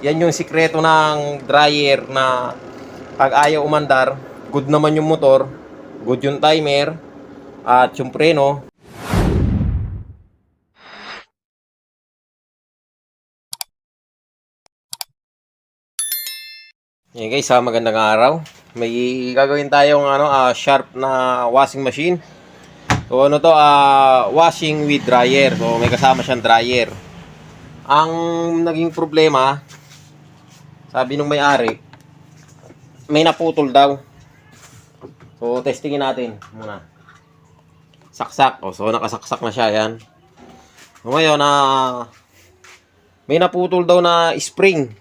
Yan yung sikreto ng dryer na pag ayaw umandar, good naman yung motor, good yung timer, at yung preno. Yan guys, magandang araw. May gagawin tayong sharp na washing machine. So ano to, washing with dryer. So may kasama siyang dryer. Ang naging problema, sabi nung may-ari, may naputol daw. So testingin natin muna. Saksak. So nakasaksak na siya, yan. So ngayon, may naputol daw na spring.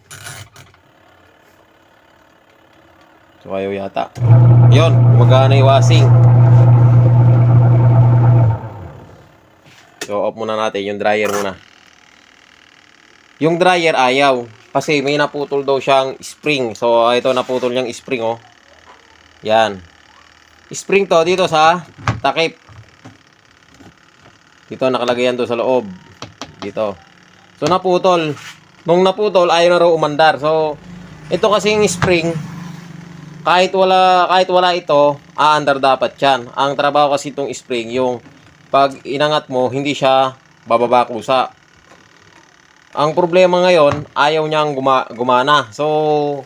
So ayaw yata. Yun, gumagana yung washing. So off muna natin yung dryer muna. Yung dryer ayaw kasi may naputol daw siyang spring. So ito, naputol niyang spring, oh. Yan. Spring to dito sa takip. Dito nakalagay yan doon sa loob. Dito. So naputol. Nung naputol, ayaw na raw umandar. So ito kasing spring, kahit wala ito, aandar dapat yan. Ang trabaho kasi itong spring, yung pag inangat mo, hindi siya bababa kusa. Ang problema ngayon, ayaw niyang gumana. So,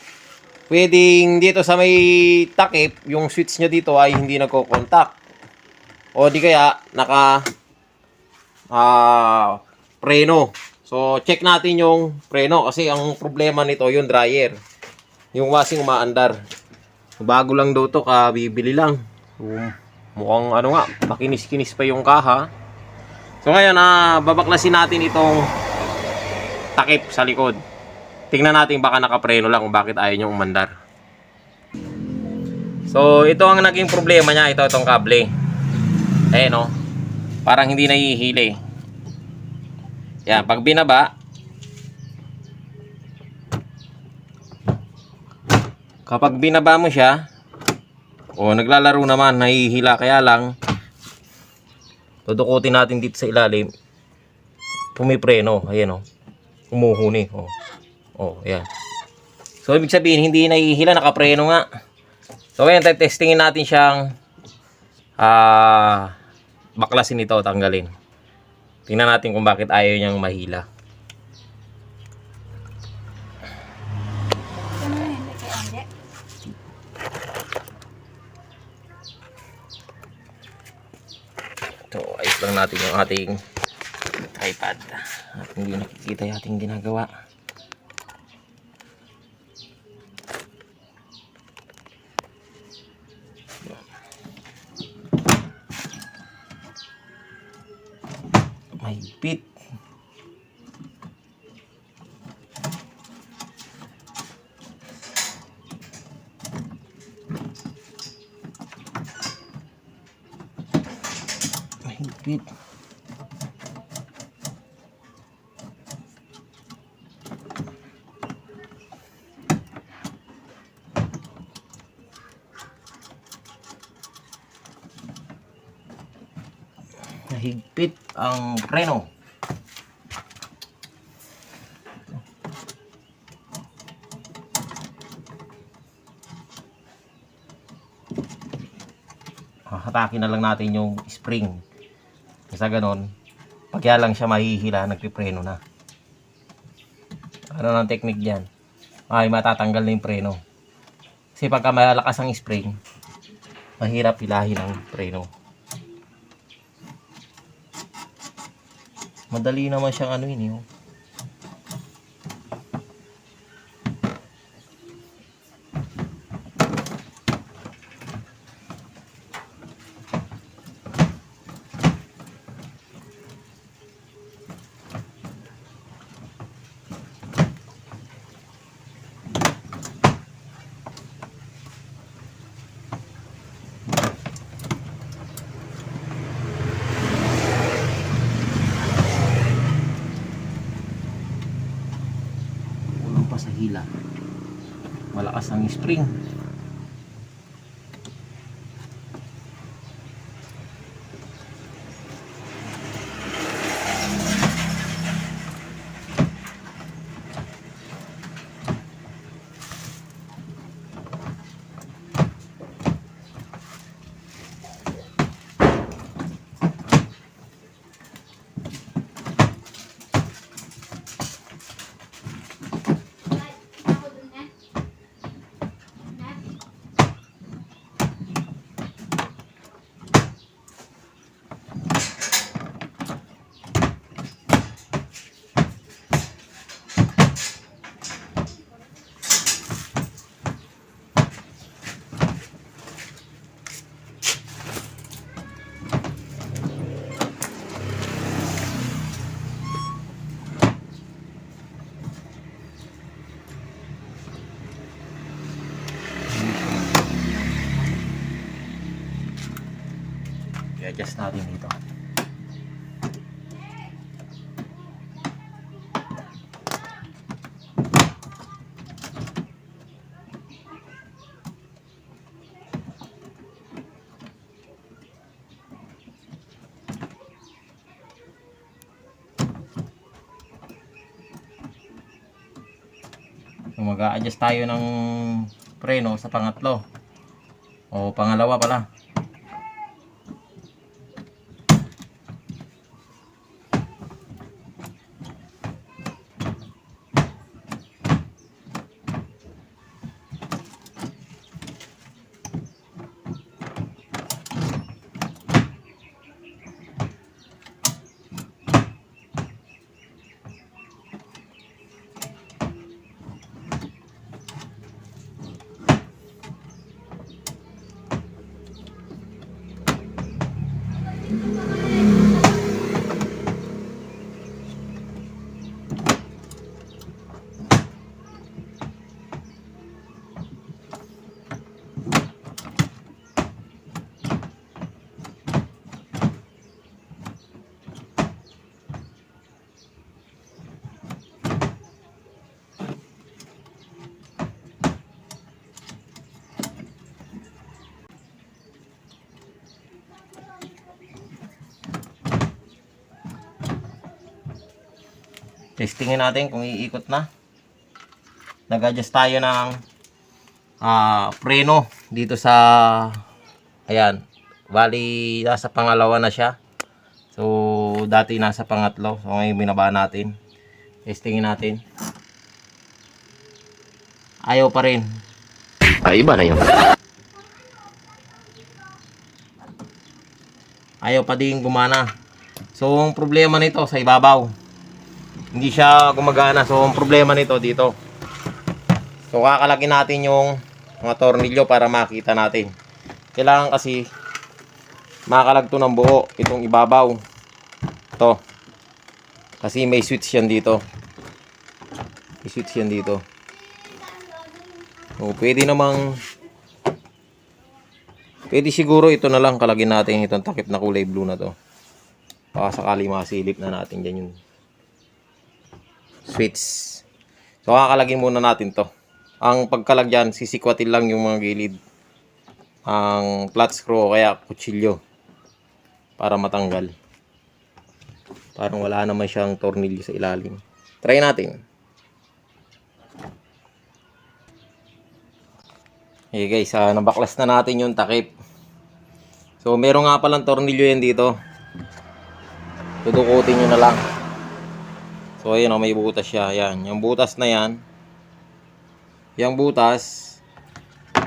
pwedeng dito sa may takip, yung switch niya dito ay hindi nagko-contact. O di kaya, preno. So, check natin yung preno kasi ang problema nito, yung dryer. Yung washing umaandar. Bago lang daw to, bibili lang. Mukhang makinis-kinis pa yung kaha. So ngayon, babaklasin natin itong takip sa likod. Tingnan natin baka nakapreno lang kung bakit ayaw niyang umandar. So ito ang naging problema niya, itong kable. No? Parang hindi nahihili. Yan, pag binaba, kapag binaba mo siya, naglalaro naman, nahihila, kaya lang tudukutin natin dito sa ilalim. Pumipreno, ayan, umuhuni, ayan. So ibig sabihin hindi nahihila, nakapreno nga. So ayan, testingin natin siyang baklasin ito, tanggalin. Tingnan natin kung bakit ayaw niyang mahila. So, ayos lang natin yung ating tripod. At hindi nakikita yung ating ginagawa. Mahigpit. Mahigpit. Mahigpit ang preno. Hatakin na lang natin yung spring. Sa ganon, pagya lang siya mahihila, nagpipreno na. Ano ang technique dyan? Ay matatanggal na yung preno. Kasi pagka malakas ang spring, mahirap hilahin ang preno. Madali naman siyang yun. Sa hila, malakas ang spring. I-adjust natin dito. So mag-a-adjust tayo ng preno sa pangatlo o pangalawa pala. Testingin natin kung iikot na. Nag-adjust tayo ng preno dito sa, ayan, bali nasa pangalawa na siya. So dati nasa pangatlo, so ngayon binaba natin. Testingin natin. Ayaw pa rin. Ay, iba na yun. Ayaw pa din gumana. So ang problema nito sa ibabaw, hindi siya gumagana. So ang problema nito dito. So kakalagin natin yung mga tornilyo para makita natin. Kailangan kasi makalag to ng buo itong ibabaw. Ito. Kasi may switch yan dito. May switch yan dito. So pwede namang, pwede siguro ito na lang kalagin natin itong takip na kulay blue na to. Baka sakali masilip na natin dyan yung switch. So kakalagin muna natin to. Ang pagkalagyan, sisikwatin lang yung mga gilid. Ang flat screw o kaya kutsilyo para matanggal. Parang wala naman siyang tornilyo sa ilalim. Try natin. Okay guys, nabaklas na natin yung takip. So meron nga palang tornilyo yan dito. Tudukutin nyo na lang. So ayun, may butas siya. Yan, yung butas na yan. Yung butas,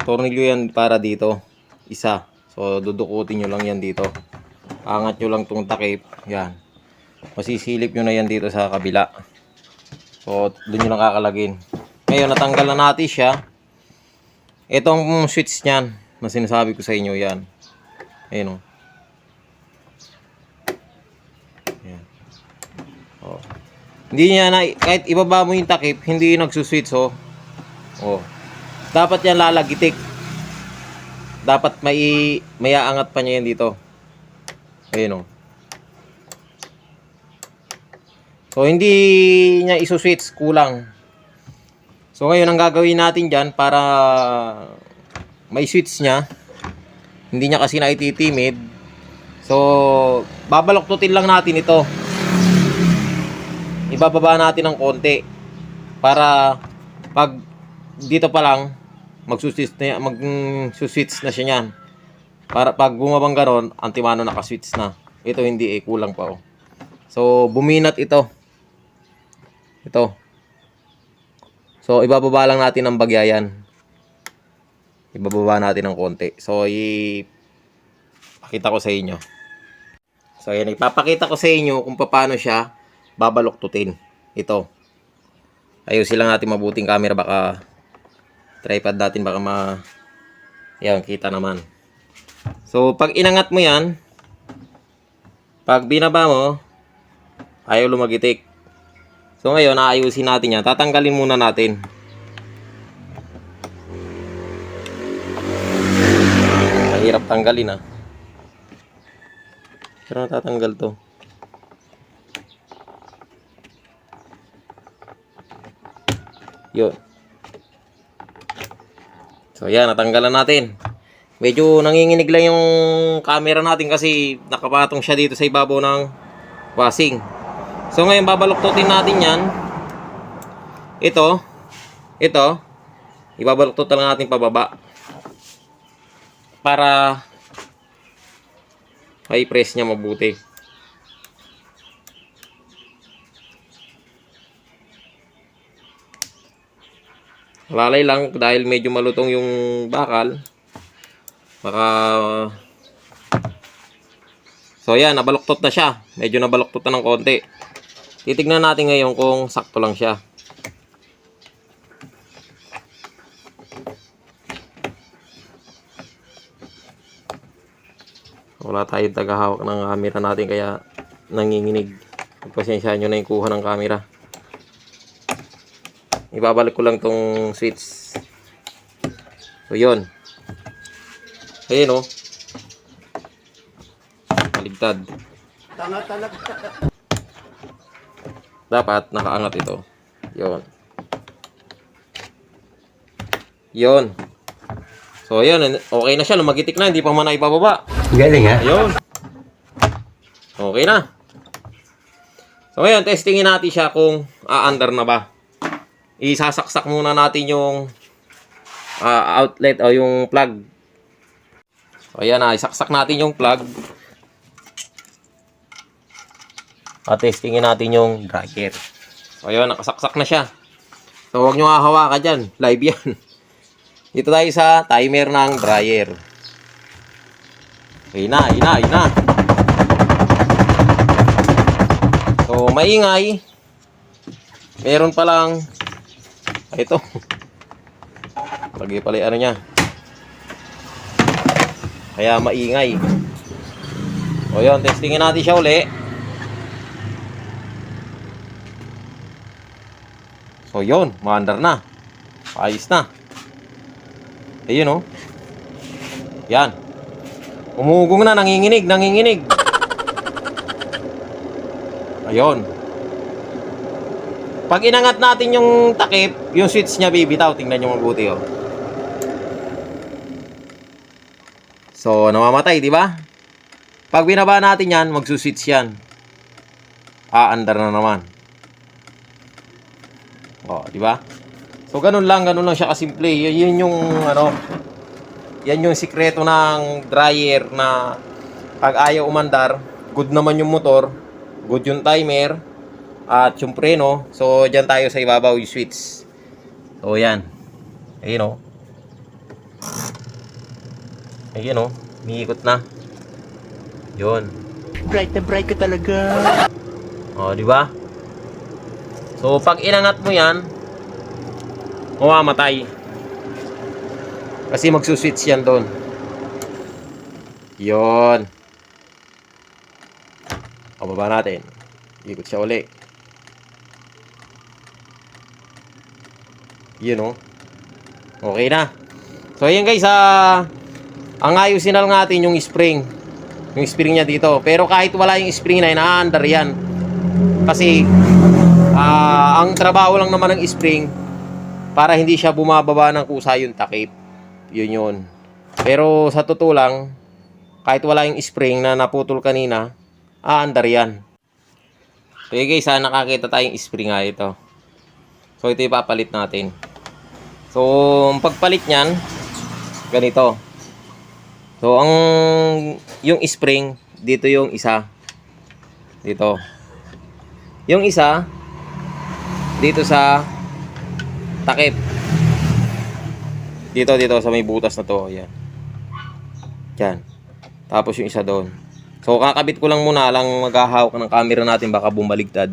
tornilyo yan para dito. Isa. So dudukutin nyo lang yan dito. Angat nyo lang tong takip. Yan. Masisilip nyo na yan dito sa kabila. So doon nyo lang kakalagin. Ngayon, natanggal na natin siya. Itong switch niyan, na sinasabi ko sa inyo, yan. Ayun o. Yan. Oh. Hindi niya na, kahit ibaba mo yung takip, hindi nagsuswitch, oh. Oh. Dapat yan lalagitik. Dapat may aangat pa niya yan dito. Ayun, oh. So, hindi niya isuswitch, kulang. So, ngayon, ang gagawin natin dyan para may switch niya. Hindi niya kasi naititimid. So, babaloktutin lang natin ito. Ibababa natin ng konti para pag dito pa lang magsuswitch na siya niyan. Para pag bumabang ganon, antimano nakaswitch na. Ito hindi kulang pa oh. So buminat ito. Ito. So ibababa lang natin ng bagyayan. Ibababa natin ng konti. So ipakita ko sa inyo. So ayan, ipapakita ko sa inyo kung paano siya babaloktutin. Ito. Ayusin lang natin mabuting camera, baka tripod natin baka yan, kita naman. So pag inangat mo yan, pag binaba mo, ayaw lumagitik. So ngayon, aayusin natin yan. Tatanggalin muna natin. Mahirap tanggalin ah. Pero natatanggal to. Yun. So yan, natanggalan natin. Medyo nanginginig lang yung camera natin kasi nakapatong siya dito sa ibabaw ng wasing. So ngayon babaluktutin natin yan. Ito. Ibabaluktot lang natin pababa. Para i-press niya mabuti. Lalay lang dahil medyo malutong yung bakal. Baka so yan, nabaluktot na siya. Medyo nabaluktot na ng konti. Titignan natin ngayon kung sakto lang siya. Wala tayong tagahawak ng camera natin kaya nanginginig. Pagpasensyahan nyo na yung kuha ng camera. Ibabalik ko lang tong switch. So yun. Ayun o. Maligtad. Dapat nakaangat ito. Yun. Yun. So yun. Okay na siya. Lumagitik na. Hindi pa man naipababa. Galing ha? Ayun. Okay na. So ngayon, testingin natin siya kung aandar na ba. Isasaksak muna natin yung outlet o yung plug. So ayan na, isaksak natin yung plug. At testingin natin yung dryer. So ayun, nakasaksak na siya. So huwag nyo hahawakan dyan. Live yan. Dito tayo sa timer ng dryer. Ayun na. So maingay. Meron pa lang ito. Lagi pala yung ano niya. Kaya maingay. O yun, testingin natin siya uli. So yun, maandar na. Ayos na. Ayun o. Yan. Umugong na, nanginginig. Ayun. Pag inangat natin yung takip, yung switch niya bibitaw. Tingnan nyo mabuti oh. So, namamatay, di ba? Pag binaba natin yan, magsuswitch yan. Aandar na naman. Oh, di ba? So, ganun lang siya kasimple. Yun yung ano, yan yung sikreto ng dryer na pag ayaw umandar, good naman yung motor, good yung timer, at yung preno. So, dyan tayo sa ibabaw yung switch. So, yan. Ayun o. Ayun o. Umiikot na. Yun. Bright na bright ka talaga. O, di ba? So, pag inangat mo yan, mamamatay. Kasi magsuswitch yan doon. Yun. O, baba natin. Ikot siya uli. Yun o. Okay na. So ayan guys, ang ayusin na lang natin yung spring. Yung spring niya dito. Pero kahit wala yung spring na, inaandar yan. Kasi ang trabaho lang naman ng spring para hindi siya bumababa ng kusa yung takip. Yun. Pero sa totoo lang, kahit wala yung spring na naputol kanina, aandar yan. So guys, nakakita tayong spring nga ito. So ito ipapalit natin. So ang pagpalit niyan, ganito. So yung spring, dito yung isa. Dito. Yung isa, dito sa takip. Dito sa may butas na to. Ayan. Diyan. Tapos yung isa doon. So kakabit ko lang muna, lang maghahawak ng camera natin, baka bumaligtad.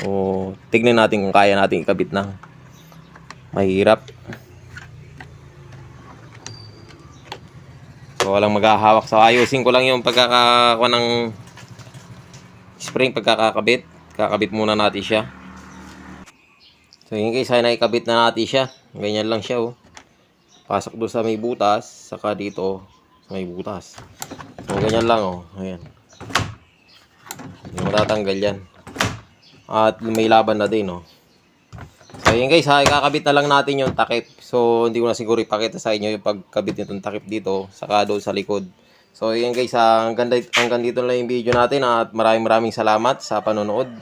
O tignan natin kung kaya natin ikabit na. Mahirap. So walang maghahawak. So ayusin ko lang yung pagkakakuha ng spring, pagkakakabit. Kakabit muna natin siya. So yun guys, ay naikabit na natin siya. Ganyan lang siya oh. Pasok doon sa may butas, saka dito sa may butas. So, ganyan lang, oh. Ayan. Hindi matatanggal yan. At may laban na din, oh. So, yun guys, ha, ikakabit na lang natin yung takip. So, hindi ko na siguro ipakita sa inyo yung pagkabit nitong takip dito, saka doon sa likod. So, yun guys, hanggang dito na lang yung video natin at maraming salamat sa panonood.